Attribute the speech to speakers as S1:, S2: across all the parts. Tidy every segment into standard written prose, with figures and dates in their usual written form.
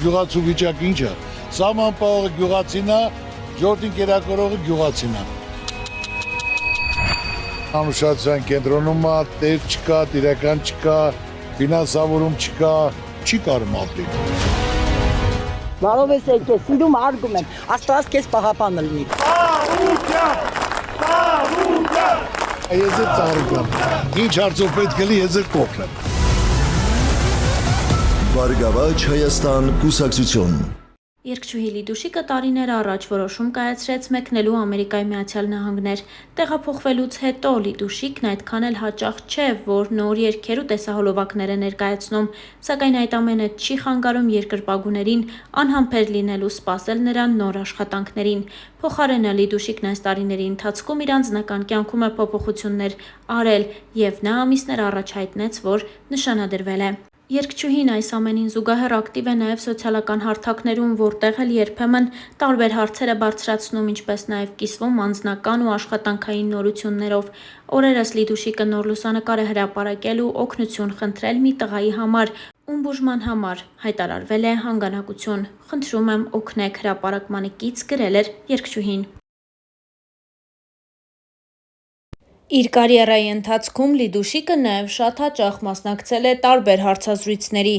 S1: գյուղացու վիճակը ինչ է։ Սահմանապահողը գյուղացին է, ժողովրդին կերակրողը գյուղացին է։ Անուշացիան կենտրոնում է, տեր չկա, տիրական չկա, ֆինանսավորում չկա, չի կարում ապրել։
S2: Բարով ես եկել, սիրում արգում եմ, Աստված քեզ պահապանը լինի։
S1: Ես է ծառուկամ, ինչ հարցով պետք է լի, ես է կողնեմ։
S3: Բարգավաճ Հայաստան կուսակցություն։
S4: Երգչուհի Լիդուշիկը տարիներ առաջ որոշում կայացրեց մեկնելու Ամերիկայի Միացյալ Նահանգներ։ Տեղափոխվելուց հետո Լիդուշիկն այդքան էլ հաճախ չէ, որ նոր երգեր ու տեսահոլովակներ է ներկայացնում, սակայն այդ ամենը չի խանգարում երկրպագուներին անհամբեր լինելու սպասել նրան նոր աշխատանքներին։ Փոխարենը Լիդուշիկն այս տարիների ընթացքում իր անձնական կյանքում է փոփոխություններ արել և նա ամիսներ առաջ հայտնեց, որ նշանադրվել է։ Երգչուհին այս ամենին զուգահեռ ակտիվ է նաև սոցիալական հարթակներում, որտեղ էլ երբեմն տարբեր հարցեր է բարձրացնում, ինչպես նաև կիսվում անձնական ու աշխատանքային նորություններով։ Օրերս Լիդուշիկը նոր լուսանկար է հրապարակել ու օգնություն խնդրել մի տղայի համար, ում բուժման համար հայտարարվել է հանգանակություն։ Խնդրում եմ օգնեք հրապարակմանը կից գրել էր երգչուհին։ Իր կարիերայի ընթացքում Լիդուշիկը նաև շատ հաճախ մասնակցել է տարբեր հարցազրույցների։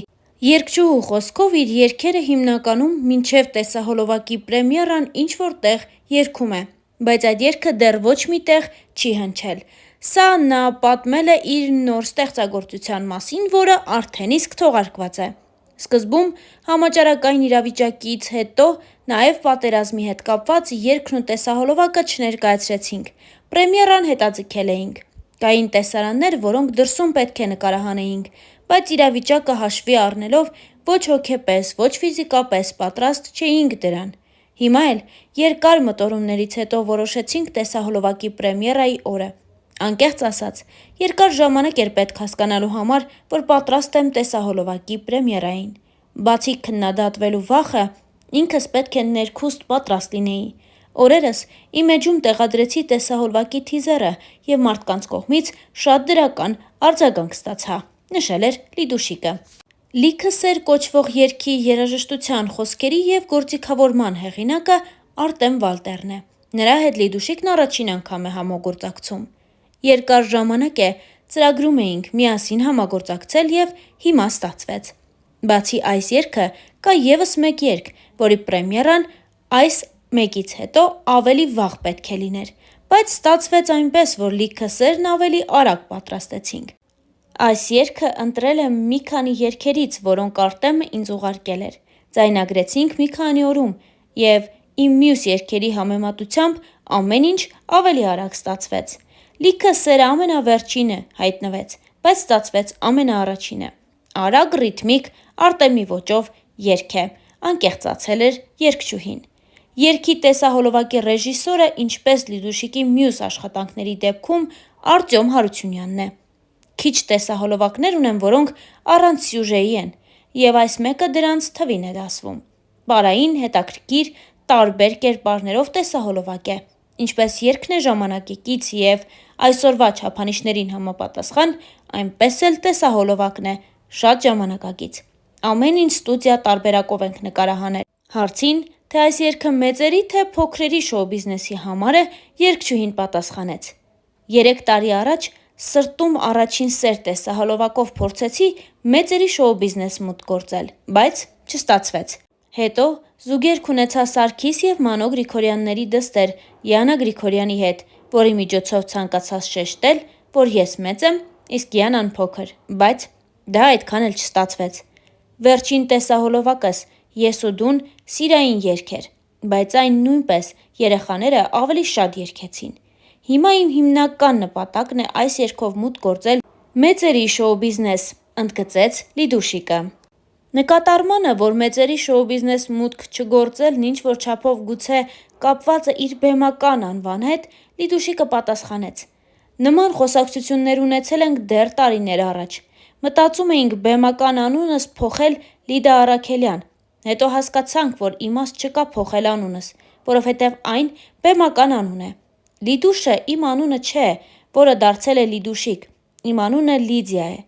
S4: Երգչուհու խոսքով իր երգերը հիմնականում մինչև տեսահոլովակի պրեմիերան ինչ-որ տեղ երգում է, բայց այդ երգը դեռ ոչ մի տեղ չի հնչել։ Սա նա պատմել է իր նոր ստեղծագործության մասին, որը արդեն իսկ թողարկված է։ Սկզբում համաճարակային իրավիճակից հետո նաև պատերազմի հետ կապված երգն ու տեսահոլովակը չներկայացրեցինք։ Պրեմիերան հետաձգել էինք։ Կային տեսարաններ, որոնք դրսում պետք է նկարահանեինք, բայց իրավիճակը հաշվի առնելով ոչ հոգեպես, ոչ ֆիզիկապես պատրաստ չէինք դրան։ Հիմա էլ երկար մտորումներից հետո որոշեցինք տեսահոլովակի պրեմիերայի օրը։ Անկեղծ ասած, երկար ժամանակ էր պետք հասկանալու համար, որ պատրաստ եմ տեսահոլովակի պրեմիերային։ Բացի քննադատվելու վախը, ինքս պետք է ներքուստ պատրաստ լինեի։ Օրերս իմ էջում տեղադրեցի տեսահոլովակի թիզերը և մարդկանց կողմից շատ դրական արձագանք ստացա, նշել էր Լիդուշիկը։ Լիքը սեր կոչվող երգի երաժշտության խոսքերի և գործիքավորման հեղինակը Արտեմ Վալտերն է։ Նրա հետ Լիդուշիկն առաջին անգամ է համագործակցում։ Երկար ժամանակ է ծրագրում էինք միասին համագործակցել և հիմա ստացվեց։ Բացի այս երգը կա ևս մեկ երգ, որի պրեմիերան այս մեկից հետո ավելի վաղ պետք է լիներ, բայց ստացվեց այնպես, որ լիքը սերն ավելի արագ պատրաստեցինք։ Այս երգը ընտրել եմ մի քանի երգերից, որոնք Արտեմը ինձ ուղարկել էր։ Ձայնագրեցինք մի քանի օրում և իմ մյուս երգերի համեմատությամբ ամեն ինչ ավելի արագ ստացվեց։ Լիքը սերը ամենավերջինը հայտնվեց, բայց ստացվեց ամենաառաջինը։ Արագ ռիթմիկ Արտեմի ոճով երգ է, անկեղծացել էր երգչուհին։ Երգի տեսահոլովակի ռեժիսորը, ինչպես Լիդուշիկի մյուս աշխատանքների դեպքում, Արտյոմ Հարությունյանն է։ Քիչ տեսահոլովակներ ունեմ, որոնք առանց սյուժեի են, և այս մեկը դրանց թվին է դասվում։ Պարային, հետաքրքիր, տարբեր կերպարներով տեսահոլովակ է, ինչպես երգն է ժամանակի կից և այսօրվա չափանիշներին համապատասխան, այնպես էլ տեսահոլովակն է շատ ժամանակակից։ Ամեն ինչ ստուդիա տարբերակով ենք նկարահանել։ Հարցին, թե այս երգը մեծերի թե փոքրերի շոու բիզնեսի համար է, երգչուհին պատասխանեց. 3 տարի առաջ սրտում առաջին սեր տեսահոլովակով փորձեցի մեծերի շոու բիզնես մուտք գործել, բայց չստացվեց։ Հետո զուգերգ ունեցա Սարգիս և Մանո Գրիգորյանների դստեր Յանա Գրիգորյանի հետ, որի միջոցով ցանկացա շեշտել, որ ես մեծ եմ, իսկ Յանան փոքր, բայց դա այդքան էլ չստացվեց։ Վերջին տեսահոլովակս «Ես ու դուն» սիրային երգ էր, բայց այն նույնպես երեխաները ավելի շատ երգեցին։ Հիմա իմ հիմնական նպատակն է այս երգով մուտք գործել մեծերի շոու բիզնես, ընդգծեց Լիդուշիկը։ Նկատառմանը, որ մեծերի շոու բիզնես մուտք չգործելն ինչ-որ չափով գուցե կապված է իր բեմական անվան հետ, Լիդուշիկը պատասխանեց. Նման խոսակցություններ ունեցել ենք դեռ տարիներ առաջ։ Մտածում էինք բեմական անունս փոխել Լիդա Առաքելյան, հետո հասկացանք, որ իմաստ չկա փոխել անունս, որովհետև այն բեմական անուն է։ Լիդուշը իմ անունը չէ, որը դարձել է Լիդուշիկ, իմ անունը Լիդիա է։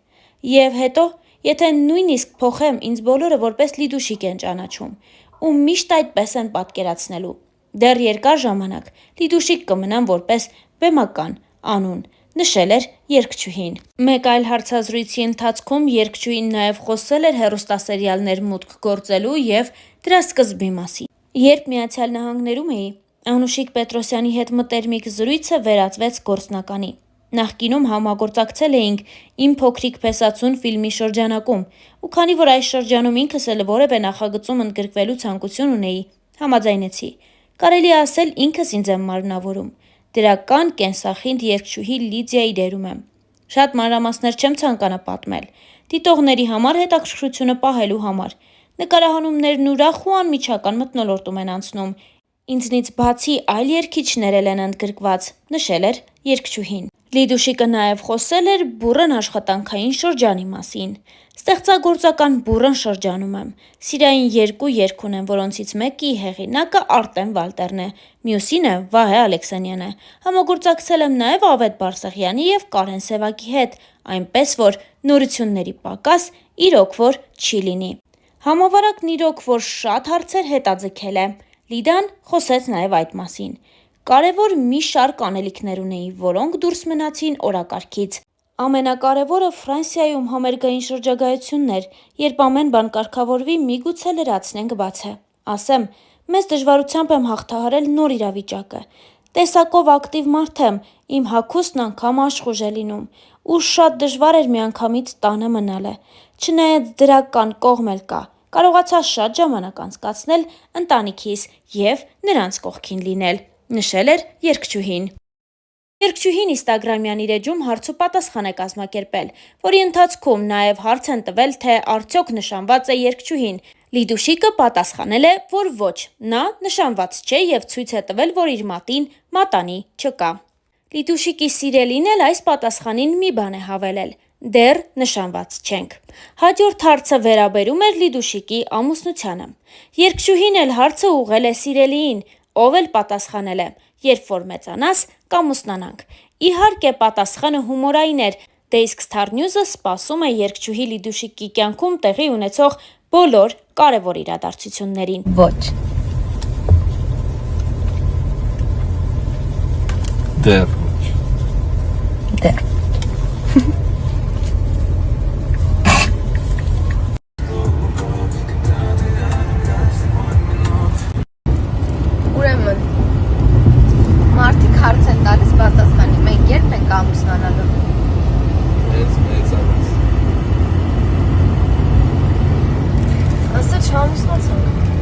S4: Եվ հետո Եթե նույնիսկ փոխեմ, ինձ բոլորը որպես Լիդուշիկ են ճանաչում ու միշտ այդպես են պատկերացնելու։ Դեռ երկար ժամանակ Լիդուշիկ կմնամ որպես բեմական անուն, նշել էր երգչուհին։ Մեկ այլ հարցազրույցի ընթացքում երգչուհին նաև խոսել էր հեռուստասերիալներ մուտք գործելու եւ դրա սկզբի մասին։ Երբ Միացյալ Նահանգներում էի, Անուշիկ Պետրոսյանի հետ մտերմիկ զրույցը վերածվեց գործնականի։ Նախկինում համագործակցել էինք «Իմ փոքրիկ փեսացուն» ֆիլմի շրջանակում, ու քանի որ այս շրջանում ինքս էլ որևէ նախագծում ընդգրկվելու ցանկություն ունեի, համաձայնեցի։ Կարելի է ասել ինքս ինձ եմ մարմնավորում։ Դրական կենսախինդ երգչուհի Լիդիայի դերում եմ։ Շատ մանրամասներ չեմ ցանկանա պատմել։ Դիտողների համար հետաքրքրությունը պահելու համար։ Նկարահանումներն ուրախ ու անմիջական մթնոլորտում են անցնում։ Ինձնից բացի այլ երգիչներ էլ են ընդգրկված, նշել էր երգչուհին։ Լիդուշիկը նաև խոսել էր բուռն աշխատանքային շրջանի մասին։ Ստեղծագործական բուռն շրջանում եմ։ Սիրային երկու երգ ունեմ, որոնցից մեկի հեղինակը Արտեմ Վալտերն է, մյուսինը Վահե Ալեքսանյանը։ Համագործակցել եմ նաև Ավետ Բարսեղյանի և Կարեն Սևակի հետ, այնպես որ նորությունների պակաս իրոք որ չի լինի։ Համավարակն իրոք որ շատ հարցեր հետաձգել է։ Լիդան խոսեց նաև այդ մասին։ Կարևոր մի շարք անելիքներ ունեի, որոնք դուրս մնացին օրակարգից։ Ամենակարևորը Ֆրանսիայում համերգային շրջագայությունն էր, երբ ամեն բան կարգավորվի, միգուցե լրացնենք բացը։ Ասեմ, մեծ դժվարությամբ եմ հաղթահարել նոր իրավիճակը։ Տեսակով ակտիվ մարդ եմ, իմ հագուստն անգամ աշխուժ է լինում, ու շատ դժվար էր միանգամից տանը մնալը։ Չնայած դրական կողմ էլ կա, կարողացա շատ ժամանակ անցկացնել ընտանիքիս և նրանց կողքին լինել, նշել էր երգչուհին։ Երգչուհին Instagram-յան իր էջում հարց ու պատասխան է կազմակերպել, որի ընթացքում նաև հարց են տվել, թե արդյոք նշանված է երգչուհին։ Լիդուշիկը պատասխանել է, որ ոչ, նա նշանված չէ և ցույց է տվել, որ իր մատին մատանի չկա։ Լիդուշիկի սիրելին էլ այս պատասխանին մի բան է հավելել. դեռ նշանված չենք։ Հաջորդ հարցը վերաբերում էր Լիդուշիկի ամուսնությանը։ Երգչուհին էլ հարցը ուղղել է սիրելիին, ով էլ պատասխանել է. երբ որ մեծանաս, կամուսնանանք։ Իհարկե պատասխանը հումորային էր, դե իսկ Star News-ը սպասում է երգչուհի Լիդուշիկի կյանքում տեղի ունեցող բոլոր կարևոր իրադարձություններին։
S2: Ոչ։
S5: Դեռ։
S2: Դեռ։
S6: Ուրեմն մարդիկ հարց են տալիս պատասխանի, մենք երբ ենք ամուսնանալու։
S5: Մեծ անց։
S6: Ասա չամուսնացանք։